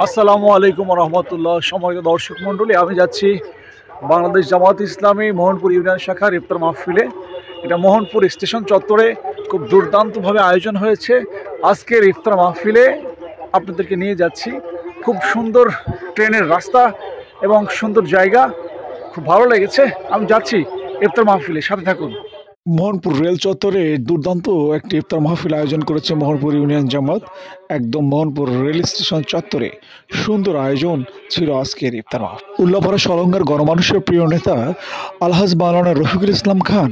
আসসালামু আলাইকুম রহমতুল্লাহ। সম্মানিত দর্শক মণ্ডলী, আমি যাচ্ছি বাংলাদেশ জামাত ইসলামী মোহনপুর ইউনিয়ন শাখার ইফতার মাহফিলে। এটা মোহনপুর স্টেশন চত্বরে খুব দুর্দান্তভাবে আয়োজন হয়েছে। আজকের ইফতার মাহফিলে আপনাদেরকে নিয়ে যাচ্ছি। খুব সুন্দর ট্রেনের রাস্তা এবং সুন্দর জায়গা, খুব ভালো লেগেছে। আমি যাচ্ছি ইফতার মাহফিলে, সাথে থাকুন। মোহনপুর রেল চত্বরে দুর্দান্ত একটি ইফতার মাহফিল আয়োজন করেছে মোহনপুর ইউনিয়ন জামাত। একদম মোহনপুর রেল স্টেশন চত্বরে সুন্দর আয়োজন ছিল আজকের ইফতার মাহফিল। উল্লাপাড়া সলঙ্গার গণমানুষের প্রিয় নেতা আলহাজ মাওলানা রফিকুল ইসলাম খান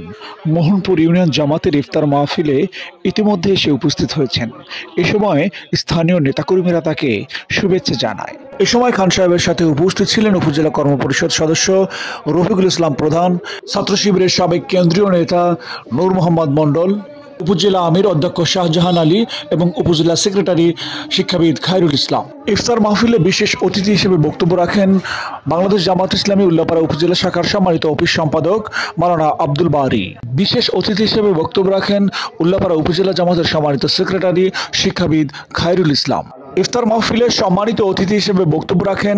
মোহনপুর ইউনিয়ন জামাতের ইফতার মাহফিলে ইতিমধ্যে এসে উপস্থিত হয়েছেন। এ সময় স্থানীয় নেতাকর্মীরা তাকে শুভেচ্ছা জানায়। এ সময় খান সাহেবের সাথে উপস্থিত ছিলেন উপজেলা কর্মপরিষদ সদস্য রফিকুল ইসলাম প্রধান, ছাত্র শিবিরের সাবেক কেন্দ্রীয় নেতা নূর মোহাম্মদ মণ্ডল, উপজেলা আমির অধ্যক্ষ শাহজাহান আলী এবং উপজেলা সেক্রেটারি শিক্ষাবিদ খায়রুল ইসলাম। ইফতার মাহফিলে বিশেষ অতিথি হিসেবে বক্তব্য রাখেন বাংলাদেশ জামাত ইসলামী উল্লাপাড়া উপজেলা শাখার সম্মানিত অফিস সম্পাদক মাওলানা আব্দুল বারী। বিশেষ অতিথি হিসেবে বক্তব্য রাখেন উল্লাপাড়া উপজেলা জামাতের সম্মানিত সেক্রেটারি শিক্ষাবিদ খায়রুল ইসলাম। ইফতার মাহফিলে সম্মানিত অতিথি হিসেবে বক্তব্য রাখেন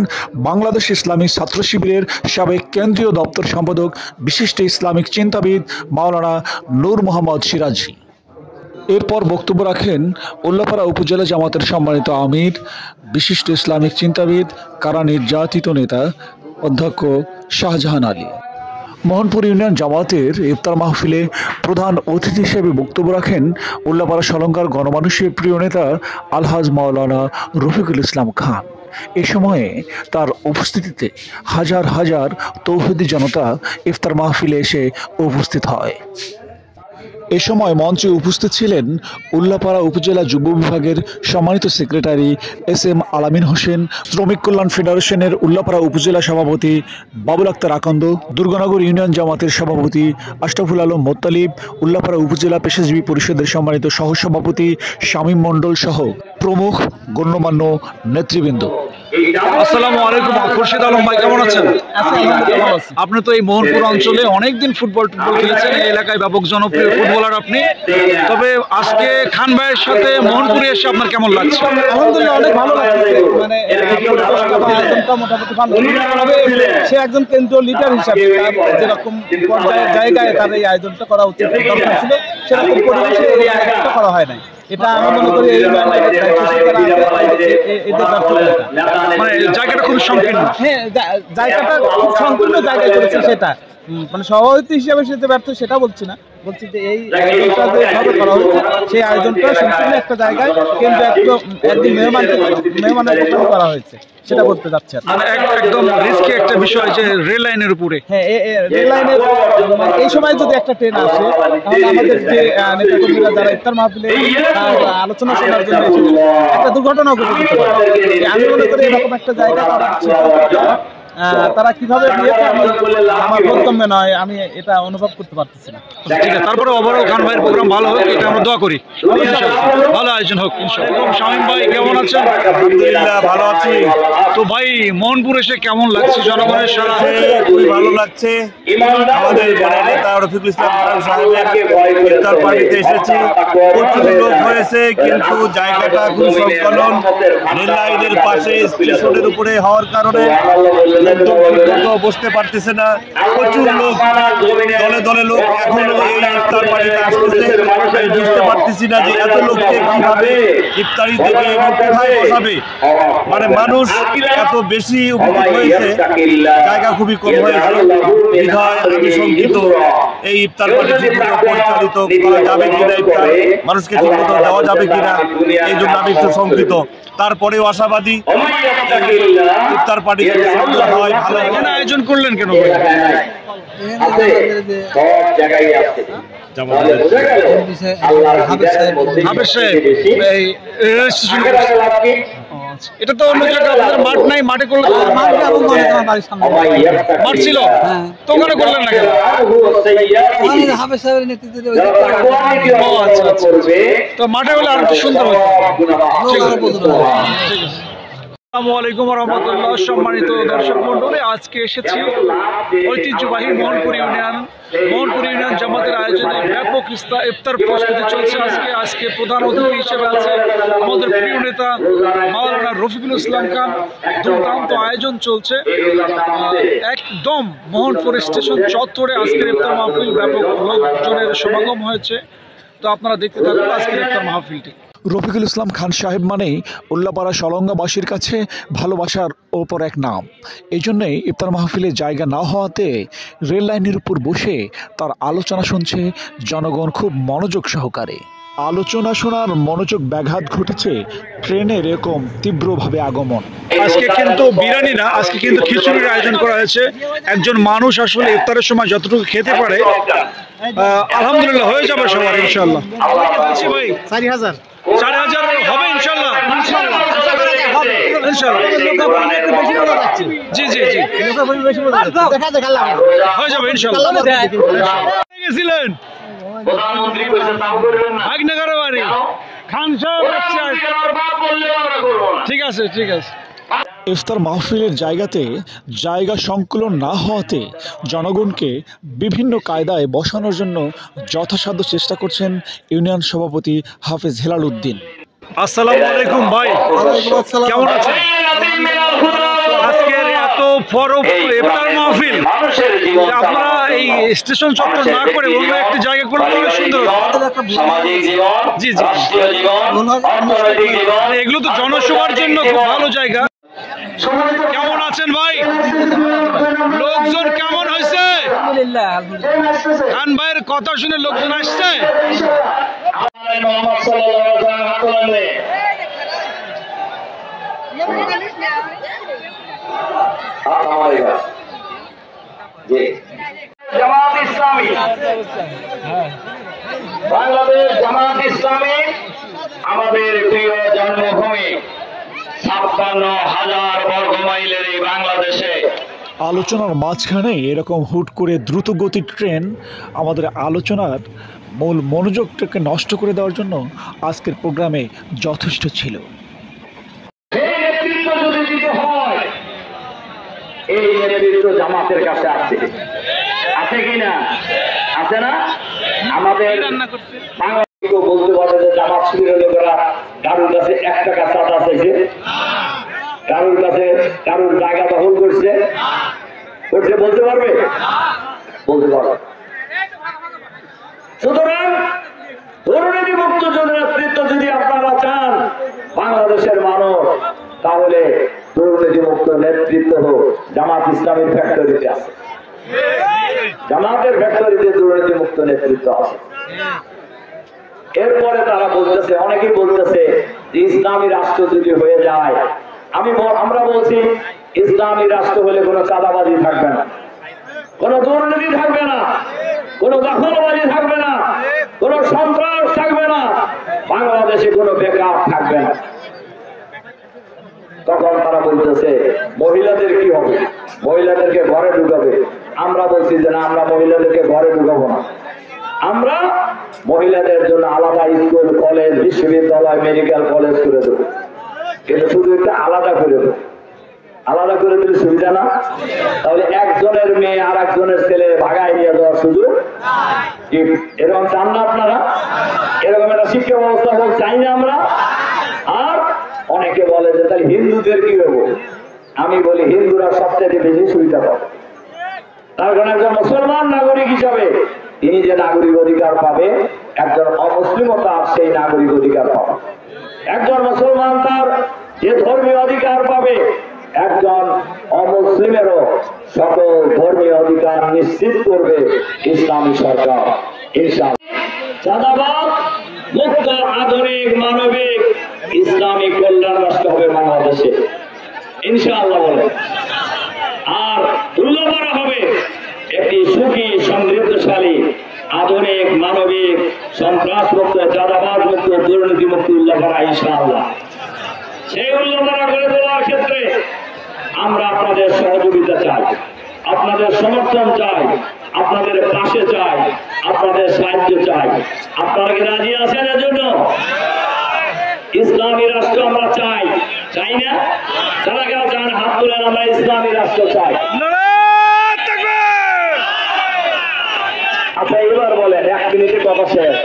বাংলাদেশ ইসলামী ছাত্র শিবিরের সাবেক কেন্দ্রীয় দপ্তর সম্পাদক বিশিষ্ট ইসলামিক চিন্তাবিদ মাওলানা নূর মোহাম্মদ সিরাজি। এরপর বক্তব্য রাখেন উল্লাপাড়া উপজেলা জামাতের সম্মানিত আমির, বিশিষ্ট ইসলামিক চিন্তাবিদ, কারা নির্যাতিত নেতা অধ্যক্ষ শাহজাহান আলী। মোহনপুর ইউনিয়ন জামাতের ইফতার মাহফিলে প্রধান অতিথি হিসেবে বক্তব্য রাখেন উল্লাপাড়া সলঙ্গার গণমানুষের প্রিয় নেতা আলহাজ মাওলানা রফিকুল ইসলাম খান। এ সময়ে তার উপস্থিতিতে হাজার হাজার তৌহিদি জনতা ইফতার মাহফিলে এসে উপস্থিত হয়। এ সময় মঞ্চে উপস্থিত ছিলেন উল্লাপাড়া উপজেলা যুব বিভাগের সম্মানিত সেক্রেটারি এস.এম. আলামিন হোসেন, শ্রমিক কল্যাণ ফেডারেশনের উল্লাপাড়া উপজেলা সভাপতি বাবুল আক্তার আকন্দ, দুর্গানগর ইউনিয়ন জামাতের সভাপতি আশরাফুল আলম মোত্তালিব, উল্লাপাড়া উপজেলা পেশাজীবী পরিষদের সম্মানিত সহসভাপতি শামীম মণ্ডল সহ প্রমুখ গণ্যমান্য নেতৃবৃন্দ। আসসালামু আলাইকুম। খুরশিদ আলম ভাই, কেমন আছেন? আপনি তো এই মোহনপুর অঞ্চলে অনেকদিন ফুটবল খেলেছেন, এই এলাকায় ব্যাপক জনপ্রিয় ফুটবলার আপনি। তবে আজকে খান ভাইয়ের সাথে মোহনপুরে এসে আপনার কেমন লাগছে? আলহামদুলিল্লাহ, অনেক ভালো লাগছে। মানে মোটামুটি ভালো। সে একজন কেন্দ্রীয় লিডার হিসাবে তার যেরকম পর্যায়ের জায়গায় তার এই আয়োজনটা করা উচিত দরকার ছিল, সেরকম পরিবেশে এই আয়োজনটা করা হয় নাই। এটা আমি মনে করি এই মানে জায়গাটা খুব সংকীর্ণ। হ্যাঁ, জায়গাটা খুব সংকীর্ণ জায়গায় করেছে। সেটা মানে সভাপতি হিসেবে সে যে ব্যর্থ সেটা বলছি না, বলছি যে এই আয়োজনটা যেভাবে করা হয়েছে সেই আয়োজনটা সম্পূর্ণ একটা জায়গায় কিন্তু একদিন মেহমানের করা হয়েছে, সেটা বলতে যাচ্ছে। একদম রিস্কি একটা বিষয় যে রেল লাইনের উপরে। হ্যাঁ, রেল লাইনের এই সময় যদি একটা ট্রেন আসে তাহলে আমাদের যে নেতাকর্মীরা যারা ইফতার মাহফিলে আলোচনা শোনার জন্য একটা দুর্ঘটনা ঘটে যেতে পারে। আমি মনে করি এরকম একটা জায়গা তারা কিভাবে দিয়েছে আমার বোধগম্য নয়, আমি এটা অনুভব করতে পারতেছি না। ঠিক আছে, তারপরে ওভারঅল খান ভাইয়ের প্রোগ্রাম ভালো হোক, এটা আমরা দোয়া করি। ভালো আয়োজন হোক ইনশাআল্লাহ। শামীম ভাই, কেমন আছেন? আলহামদুলিল্লাহ, ভালো আছি। তো ভাই, মোহনপুর এসে কেমন লাগছে? জনগণের সারা খুবই ভালো লাগছে। আমাদের নেতা রফিকুল ইসলাম সাহেবের ইফতার পার্টিতে এসেছি। প্রচুর লোক হয়েছে, কিন্তু জায়গাটা খুব সংকলন, রেল লাইনের পাশে স্টেশনের উপরে হওয়ার কারণে বসতে পারতেছে না। প্রচুর লোক, দলে দলে লোক এখনো এই ইফতার পার্টিতে আসতেছে। বুঝতে পারতেছি না যে এত লোককে কিভাবে ইফতারি দেবে এবং কোথায় বসাবে। মানে মানুষ এত বেশি উপস্থিত হয়েছে, জায়গা খুবই কম হয়েছে। বিধায় আমি শঙ্কিত, এই ইফতার পার্টি ঠিকমতো পরিচালিত করা যাবে কিনা, ইফতার মানুষকে ঠিকমতো দেওয়া যাবে কিনা, এই জন্য আমি একটু শঙ্কিত। তারপরেও আশাবাদী ইফতার পার্টি হয় ভালো। আয়োজন করলেন কেন? এটা তো অন্য জায়গায় আপনাদের মাঠ নাই, মাঠে করলে মাঠ ছিল তো ওখানে করলেন না কেন? তো মাঠে হলে আর একটু সুন্দর হয়। আসসালামু আলাইকুম ওয়া রাহমাতুল্লাহ। সম্মানিত দর্শক মণ্ডলী, আজকে এসেছি ঐতিহ্যবাহী মোহনপুর ইউনিয়ন জামাতের আয়োজনে ব্যাপক ইফতার প্রস্তুতি চলছে। আজকে প্রধান অতিথি হিসেবে আছে আমাদের প্রিয় নেতা মাওলানা রফিকুল ইসলাম খান। দুর্দান্ত আয়োজন চলছে একদম মোহনপুর স্টেশন চত্বরে। আজকের ইফতার মাহফিল ব্যাপক লোকজনের সমাগম হয়েছে, তো আপনারা দেখতে থাকুন আজকের ইফতার মাহফিলটি। রফিকুল ইসলাম খান সাহেব মানেই উল্লাপাড়া সলঙ্গাবাসীর কাছে ভালোবাসার ওপর এক নাম। এই জন্যই ইফতার মাহফিলে জায়গা না হওয়াতে রেল লাইনের উপর বসে তার আলোচনা শুনছে জনগণ খুব মনোযোগ সহকারে। আলোচনা শোনার মনোযোগ ব্যাঘাত ঘটেছে ট্রেনের এরকম তীব্রভাবে আগমন। আজকে কিন্তু বিরিয়ানি না, আজকে কিন্তু খিচুড়ির আয়োজন করা হয়েছে। একজন মানুষ আসলে ইফতারের সময় যতটুকু খেতে পারে আলহামদুলিল্লাহ হয়ে যাবে সবার ইনশাআল্লাহ। ভাই 4000 হবে ইনশাআল্লাহ। জি জি জি হয়ে যাবে ইনশাআল্লাহ। গেছিলেন খান সাহেব, ঠিক আছে ঠিক আছে। ইফতার মাহফিলের জায়গাতে জায়গা সংকুলন না হওয়াতে জনগণকে বিভিন্ন কায়দায় বসানোর জন্য যথাসাধ্য চেষ্টা করছেন ইউনিয়ন সভাপতি হাফেজ হেলাল উদ্দিন। আসসালামু আলাইকুম ভাই, কেমন আছেন? আজকের এত বড় ইফতার মাহফিল আপনারা এই স্টেশন চত্বর না করে অন্য একটি জায়গা করলে সুন্দর। জি জি, এগুলো তো জনসভার জন্য খুব ভালো জায়গা। কেমন আছেন ভাই? লোকজন কেমন হয়েছে? খান ভাইয়ের কথা শুনে লোকজন আসছে। জামাত ইসলামী, বাংলাদেশ জামাত ইসলামী আমাদের প্রিয় জন্মভূমি ৫৬,০০০ বর্গ মাইলের এই বাংলাদেশে। আলোচনার মাঝখানে এরকম হুট করে দ্রুত গতির ট্রেন আমাদের আলোচনার মূল মনোযোগটাকে নষ্ট করে দেওয়ার জন্য আজকের প্রোগ্রামে যথেষ্ট ছিল। এই নেতৃত্ব যদি দিতে হয়, এই নেতৃত্ব জামাতের কাছে আছে কিনা? আছে না? আমাদের বাংলাদেশ বলতে পারে যে জামাত শিবিরের লোকেরা কারোর কাছে ১ টাকা চাঁদা চাইছে, কারোর কাছে কারোর জায়গা দখল করছে বলতে পারবে? বলতে পারবে। সুতরাং দুর্নীতিমুক্ত নেতৃত্ব যদি আপনারা চান বাংলাদেশের মানুষ, তাহলে দুর্নীতিমুক্ত নেতৃত্ব হোক জামাত ইসলামের ফ্যাক্টরিতে আছে। জামাতের ফ্যাক্টরিতে দুর্নীতিমুক্ত নেতৃত্ব আছে। এরপরে তারা বলতেছে, অনেকেই বলতেছে যে ইসলামী রাষ্ট্র যদি হয়ে যায়, আমরা বলছি ইসলামী রাষ্ট্র হলে কোনো চাঁদাবাজি থাকবে না, কোনো দুর্নীতি থাকবে না, কোনো দখলবাজি থাকবে না, কোনো সন্ত্রাস থাকবে না, বাংলাদেশে কোনো বেকার থাকবে না। তখন তারা বলতেছে মহিলাদের কি হবে? মহিলাদেরকে ঘরে ঢুকাবে। আমরা বলছি যে না, আমরা মহিলাদেরকে ঘরে ঢুকাবো না, আমরা মহিলাদের জন্য আলাদা স্কুল, কলেজ, বিশ্ববিদ্যালয়, মেডিকেল কলেজ করে দেবো। কিন্তু শুধু একটা আলাদা করে দেবো। আলাদা করে দিলে সুবিধা না? তাহলে একজনের মেয়ে আর একজনের ছেলে ভাগায় নিয়ে যাওয়ার সুযোগ এরকম চান না আপনারা? এরকম একটা শিক্ষা ব্যবস্থা হোক চাই না আমরা? আর অনেকে বলে যে তাহলে হিন্দুদের কি হবো? আমি বলি হিন্দুরা সবচেয়ে বেশি সুবিধা পাবে। তার কারণ একজন মুসলমান নাগরিক হিসাবে তিনি যে নাগরিক অধিকার পাবে, একজন অমুসলিমও তার সেই নাগরিক অধিকার পাবে। একজন মুসলমান তার যে ধর্মীয় অধিকার পাবে, একজন অমুসলিমেরও সকল ধর্মীয় অধিকার নিশ্চিত করবে ইসলামী সরকার ইনশাআল্লাহ। চাঁদাবাদ মুক্ত আধুনিক মানবিক ইসলামী কল্যাণ রাষ্ট্র হবে বাংলাদেশে ইনশাআল্লাহ বলে। আর উল্লাপাড়া হবে একটি সুখী সমৃদ্ধশালী আধুনিক মানবিক সন্ত্রাসমুক্ত চাঁদাবাদ মুক্ত দুর্নীতিমুক্ত উল্লাপাড়া ইনশাআল্লাহ। সেই উল্লাপাড়া গড়ে তোলার ক্ষেত্রে আমরা আপনাদের সহযোগিতা চাই, আপনাদের সমর্থন চাই, আপনাদের পাশে চাই, আপনাদের সাহায্য চাই। আপনারা কি রাজি আছেন এর জন্য? ইসলামী রাষ্ট্র আমরা চাই, চাই না? বলেন আমরা ইসলামী রাষ্ট্র চাই। আচ্ছা এবার বলেন, 1 মিনিটে কথা শেষ।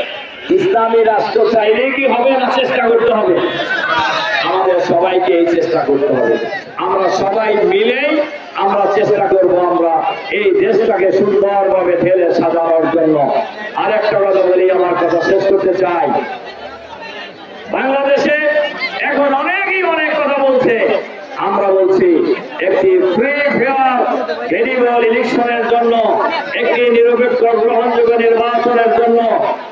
ইসলামী রাষ্ট্র চাইলে কি হবে না চেষ্টা করতে হবে? আমাদের সবাইকে এই চেষ্টা করতে হবে। আমরা সবাই মিলেই আমরা চেষ্টা করব আমরা এই দেশটাকে সুন্দরভাবে ঢেলে সাজানোর জন্য। আরেকটা কথা বলি, আমার কথা শেষ করতে চাই। বাংলাদেশে এখন অনেকেই অনেক কথা বলছে, আমরা বলছি একটি ফ্রি ফেয়ার ক্রেডিবল ইলেকশনের জন্য, একটি নিরপেক্ষ গ্রহণযোগ্য নির্বাচনের জন্য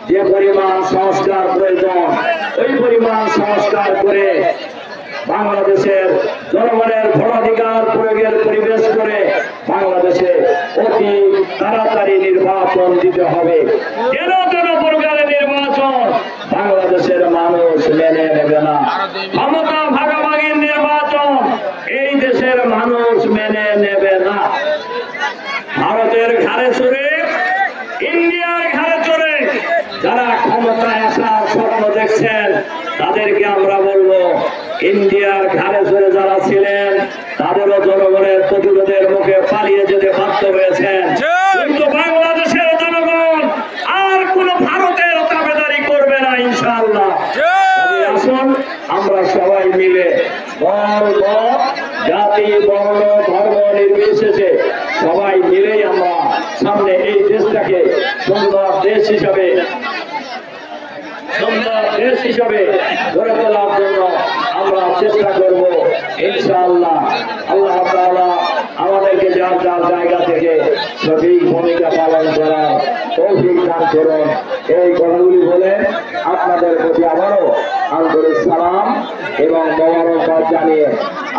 যে পরিমাণ সংস্কার প্রয়োজন, ওই পরিমাণ সংস্কার করে বাংলাদেশের জনগণের ভোটাধিকার প্রয়োগের পরিবেশ করে বাংলাদেশে অতি তাড়াতাড়ি নির্বাচন দিতে হবে। কেন কোন প্রকারের নির্বাচন বাংলাদেশের মানুষ মেনে নেবে না। ক্ষমতা ভাগাভাগির নির্বাচন এই দেশের মানুষ মেনে নেবে না। ভারতের ঘাড়ে চড়ে, ইন্ডিয়ার ঘাড়ে চড়ে যারা ক্ষমতায় আসার স্বপ্ন দেখছেন তাদেরকে আমরা বলবো, ইন্ডিয়ার ঘাড়ে চড়ে যারা ছিলেন তাদেরও জনগণের প্রতিরোধের মুখে পালিয়ে যেতে বাধ্য হয়েছেন। কিন্তু বাংলাদেশের জনগণ আর কোন ভারতের দাবেদারি করবে না ইনশাআল্লাহ। আসুন আমরা সবাই মিলে দল মত জাতি বর্ণ ধর্ম নির্বিশেষে সবাই মিলেই আমরা সামনে এই দেশটাকে সুন্দর দেশ হিসাবে গড়ে তোলার জন্য আমরা চেষ্টা করব ইনশাআল্লাহ। আল্লাহ তাআলা আমাদেরকে যার যার জায়গা থেকে সঠিক ভূমিকা পালন করার তৌফিক দান করুন। এই কথাগুলি বলে আপনাদের প্রতি আবারও আন্তরিক সালাম এবং মোবারকবাদ জানিয়ে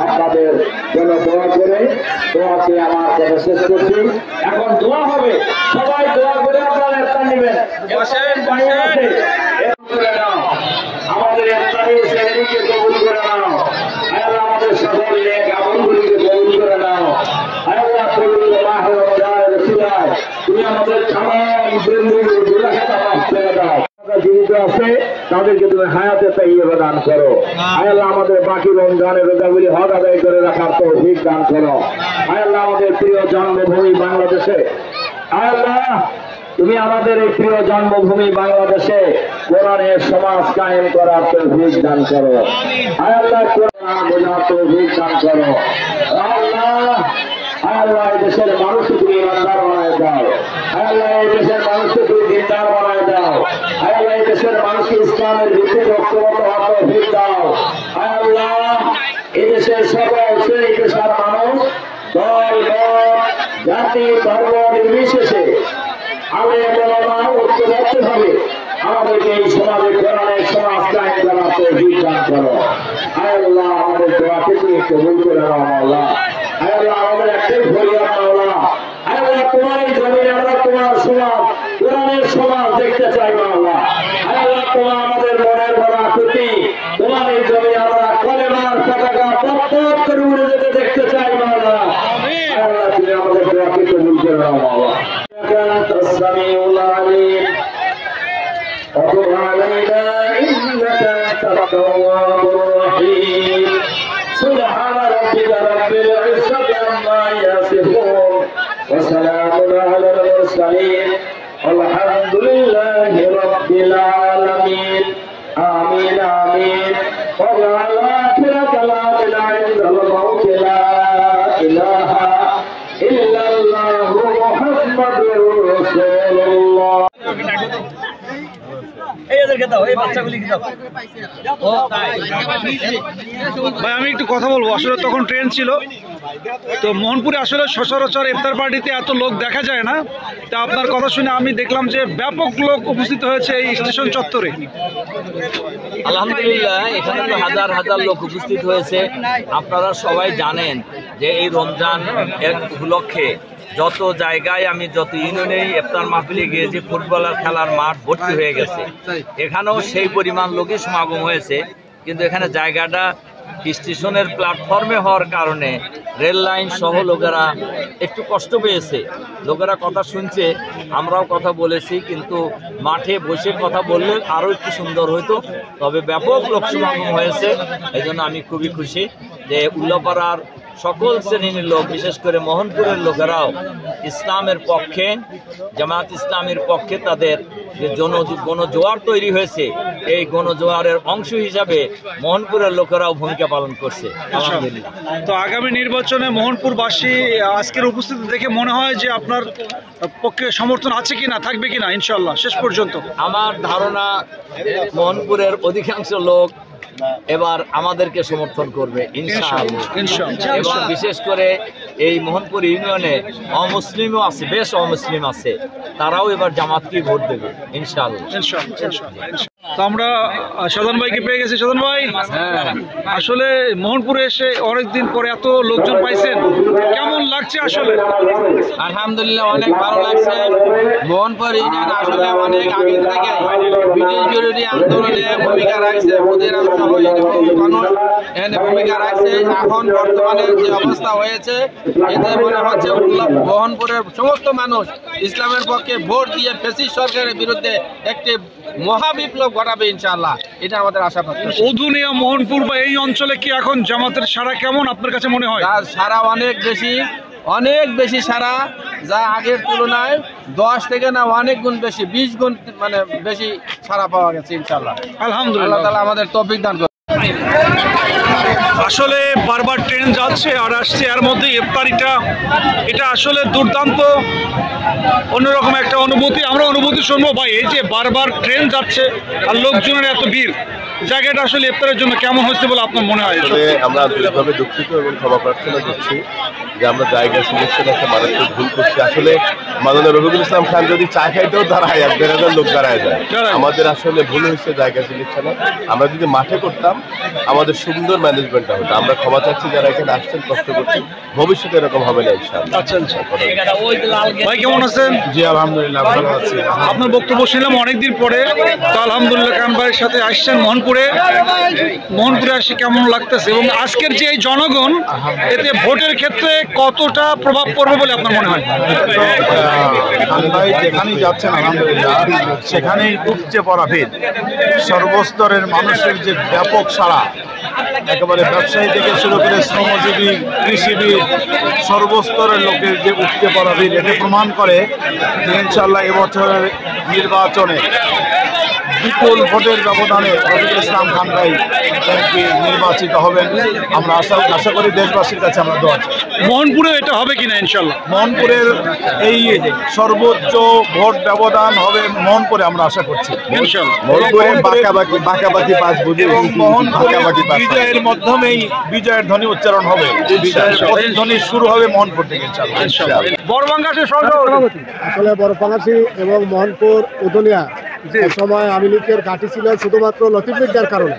আপনাদের জন্য দোয়া করে দোয়াতে আমার কথা শেষ করছি। এখন দোয়া হবে, সবাই দোয়া করে আপনারা ইফতার নেবেন। আমাদের ইফতারের সেহরিকে কবুল করে নাও। আল্লাহ আমাদের সকল নেক আমলগুলিকে কবুল করে নাও। আল্লাহ পবিত্র মাহে রমজানের রসুলায় তুমি আমাদের তামাম জিন্দেগির গুনাহ মাফ করে দাও। জীবিত আছে তাদেরকে তুমি হায়াতে তাইয়্যিবা দান করো। আল্লাহ আমাদের বাকি রমজানের রোজাগুলি হক আদায় করে রাখার তৌফিক দান করো। আল্লাহ আমাদের প্রিয় জন্মভূমি বাংলাদেশে, আল্লাহ তুমি আমাদের এই প্রিয় জন্মভূমি বাংলাদেশে কোরআনের সমাজ কায়েম করার তৌফিক দান করো। আল্লাহ কোরআন বোঝার তৌফিক দান করো। আল্লাহ আল্লাহ এই দেশের মানুষকে তুমি ইমানদার বানায় দাও। আল্লাহ এই দেশের মানুষকে তুমি দিনদার বানায় দাও। আল্লাহ এই দেশের মানুষকে ইসলামের ভিত্তিতে ঐক্যবদ্ধ হওয়ার তৌফিক দাও। আল্লাহ এই দেশের সকল শ্রেণী পেশার মানুষ দল মত জাতি ধর্ম নির্বিশেষে ঐক্যবদ্ধ হবে আমাদেরকে এই সমাজে কোরআনের সমাজ কায়েম করার তৌফিক দান করো। আল্লাহ আমাদের দোয়াকে তুমি কবুল করে নাও আল্লাহ। আল্লাহ আমাদের একটাই ফরিয়াদ আল্লাহ, আল্লাহ তোমার এই জমিনে আমরা তোমার সমাজ কোরআনের সমাজ দেখতে চাই আল্লাহ। আল্লাহ তোমার আমাদের মনের বড় আকুতি, তোমার এই জমিনে আমরা কলেমার পতাকা পথ করে উড়ে যেতে দেখতে চাই আল্লাহ। আল্লাহ তুমি আমাদের দোয়াকে কবুল করে নাও আল্লাহ। أنت السميع العليم وتب علينا إنك أنت التواب الرحيم سبحان ربك رب العزة عما يصفون وسلام على المرسلين والحمد لله رب العالمين آمين آمين وجعل آخر كلامنا عند الموت لا إله إلا الله محمد رسول الله। ভাই আমি একটু কথা বলবো, আসলে তখন ট্রেন ছিল তো মোহনপুরে আসলে সচরাচর ইফতার পার্টিতে এত লোক দেখা যায় না। তা আপনার কথা শুনে আমি দেখলাম যে ব্যাপক লোক উপস্থিত হয়েছে এই স্টেশন চত্বরে। আলহামদুলিল্লাহ, এখানে তো হাজার হাজার লোক উপস্থিত হয়েছে। আপনারা সবাই জানেন যে এই রমজান এর উপলক্ষে যত জায়গায় আমি যত ইউনিয়নে ইফতার মাহফিলে গিয়েছি ফুটবলের খেলার মাঠ ভর্তি হয়ে গেছে। এখানেও সেই পরিমাণ লোকই সমাগম হয়েছে, কিন্তু এখানে জায়গাটা স্টেশনের প্ল্যাটফর্মে হওয়ার কারণে রেল লাইন সহ লোকেরা একটু কষ্ট পেয়েছে। লোকেরা কথা শুনছে, আমরাও কথা বলেছি, কিন্তু মাঠে বসে কথা বললে আরও একটু সুন্দর হতো। তবে ব্যাপক লোক সমাগম হয়েছে, এই জন্য আমি খুবই খুশি যে উল্লাপাড়ার সকল শ্রেণীর লোক, বিশেষ করে মোহনপুরের লোকেরাও ইসলামের পক্ষে, জামাত ইসলামের পক্ষে তাদের যে গণজোয়ার তৈরি হয়েছে, এই গণজোয়ারের অংশ হিসাবে মোহনপুরের লোকেরাও ভূমিকা পালন করছে আলহামদুলিল্লাহ। তো আগামী নির্বাচনে মোহনপুরবাসী আজকের উপস্থিতি দেখে মনে হয় যে আপনার পক্ষে সমর্থন আছে কিনা, থাকবে কিনা ইনশাআল্লাহ শেষ পর্যন্ত? আমার ধারণা মোহনপুরের অধিকাংশ লোক এবার আমাদেরকে সমর্থন করবে ইনশাআল্লাহ। এবং বিশেষ করে এই মোহনপুর ইউনিয়নে অমুসলিমও আছে, বেশ অমুসলিম আছে, তারাও এবার জামাতকেই ভোট দেবে ইনশাআল্লাহ। তো আমরা সাধন ভাইকে পেয়ে গেছি। সাধন ভাই, আসলে মোহনপুরে এসে অনেকদিন পরে এত লোকজন পাইছেন, কেমন লাগছে আসলে? আলহামদুলিল্লাহ, অনেক ভালো লাগছে। মোহনপুর ইউনিয়ন আসলে অনেক আগে থেকে ব্রিটিশ বিরোধী আন্দোলনে ভূমিকা রাখছে, ক্ষুদিরাম সহ মানুষ এখানে ভূমিকা রাখছে। এখন বর্তমানে যে অবস্থা হয়েছে, এতে মনে হচ্ছে মোহনপুরের সমস্ত মানুষ ইসলামের পক্ষে ভোট দিয়ে ফ্যাসিস্ট সরকারের বিরুদ্ধে একটি মহাবিপ্লব ঘটাবে ইনশাআল্লাহ, এটা আমাদের আশা প্রত্যাশা। উদুনিয়া, মোহনপুর বা এই অঞ্চলে কি এখন জামাতের সাড়া কেমন আপনার কাছে মনে হয়? তার সারা অনেক বেশি সারা, যা আগের তুলনায় 10 থেকে না অনেক গুণ বেশি, 20 গুণ মানে বেশি সারা পাওয়া গেছে ইনশাআল্লাহ। আলহামদুলিল্লাহ, আল্লাহ তাআলা আমাদের তৌফিক দান করুন। আসলে বারবার ট্রেন যাচ্ছে আর আসছে, এর মধ্যে ইফতারিটা, এটা আসলে দুর্দান্ত অন্যরকম একটা অনুভূতি। আমরা অনুভূতি শুনবো ভাই, এই যে বারবার ট্রেন যাচ্ছে আর লোকজনের এত ভিড়, জায়গাটা আসলে ইফতারের জন্য কেমন হচ্ছে বলে আপনার মনে হয়? আমরা আন্তরিকভাবে দুঃখিত এবং ক্ষমা প্রার্থনা করছি যে আমরা জায়গা সিলেকশন একটা মারাত্মক ভুল করছি। আসলে মাননীয় রফিকুল ইসলাম খান যদি চা খাইতেও দাঁড়ায় 1,500 লোক দাঁড়ায় যায়, আমাদের আসলে ভুল হয়েছে জায়গা সিলেকশনে। আমরা যদি মাঠে করতাম আমাদের সুন্দর ম্যানেজমেন্টটা হতো। আমরা ক্ষমা চাচ্ছি যারা এখানে আসছেন, কষ্ট করছি, ভবিষ্যতে এরকম হবে না ইনশাআল্লাহ। আচ্ছা, ভাই কেমন আছেন? জি আলহামদুলিল্লাহ ভালো আছি। আপনার বক্তব্য শুনলাম অনেকদিন পরে, তো আলহামদুলিল্লাহ খান ভাইয়ের সাথে আসছেন মোহনপুরে আসে কেমন লাগতেছে? এবং আজকের যে এই জনগণ, এতে ভোটের ক্ষেত্রে কতটা প্রভাব পড়বে বলে আপনার মনে হয়? খান ভাই যেখানেই যাচ্ছেন আলহামদুলিল্লাহ সেখানেই উপচে পড়া ভিড়, সর্বস্তরের মানুষের যে ব্যাপক সাড়া, একেবারে ব্যবসায়ী থেকে শুরু করে শ্রমজীবী, কৃষিবিদ, সর্বস্তরের লোকের যে উপচে পড়া ভিড়, এটি প্রমাণ করে যে ইনশাআল্লাহ এবছরের নির্বাচনে বিপুল ভোটের ব্যবধানে রফিকুল ইসলাম খান ভাই নির্বাচিত হবেন। আমরা আশা করি দেশবাসীর কাছে আমরা দোয়া চাই। মোহনপুরে এটা হবে কিনা ইনশাআল্লাহ? মোহনপুরের এই সর্বোচ্চ ভোট ব্যবধান হবে মোহনপুরে, আমরা আশা করছি বিজয়ের মাধ্যমেই বিজয়ের ধ্বনি উচ্চারণ হবে, বিজয়ের প্রতিধ্বনি শুরু হবে মোহনপুর থেকে। আসলে বড়পাঙ্গাসী এবং মোহনপুর উদুনিয়া সময় আওয়ামী লীগের ঘাঁটি ছিল শুধুমাত্র লতিফ মির্জার কারণে।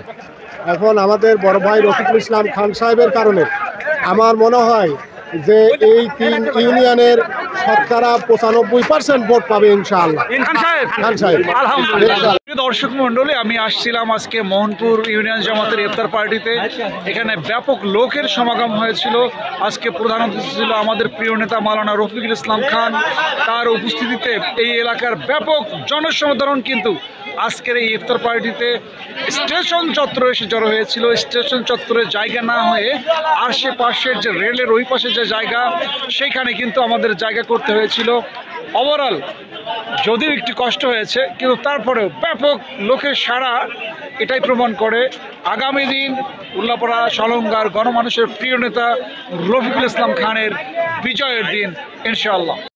এখন আমাদের বড় ভাই রফিকুল ইসলাম খান সাহেবের কারণে আমার মনে হয় যে এই 3 ইউনিয়নের শতকরা 95% ভোট পাবে ইনশাআল্লাহ খান সাহেব। দর্শক মন্ডলী, আমি আসছিলাম আজকে মোহনপুর ইউনিয়ন জামাতের ইফতার পার্টিতে। এখানে ব্যাপক লোকের সমাগম হয়েছিল। আজকে প্রধান অতিথি ছিল আমাদের প্রিয় নেতা মাওলানা রফিকুল ইসলাম খান। তার উপস্থিতিতে এই এলাকার ব্যাপক জনসমুদ্রণ কিন্তু আজকের এই ইফতার পার্টিতে স্টেশন চত্বরে এসে জড়ো হয়েছিল। স্টেশন চত্বরে জায়গা না হয়ে আশেপাশের যে রেলের ওই পাশে যে জায়গা, সেইখানে কিন্তু আমাদের জায়গা করতে হয়েছিল। ওভারঅল যদিও একটু কষ্ট হয়েছে, কিন্তু তারপরেও ব্যাপক লোকের সাড়া এটাই প্রমাণ করে আগামী দিন উল্লাপাড়া সলঙ্গার গণমানুষের প্রিয় নেতা রফিকুল ইসলাম খানের বিজয়ের দিন ইনশাআল্লাহ।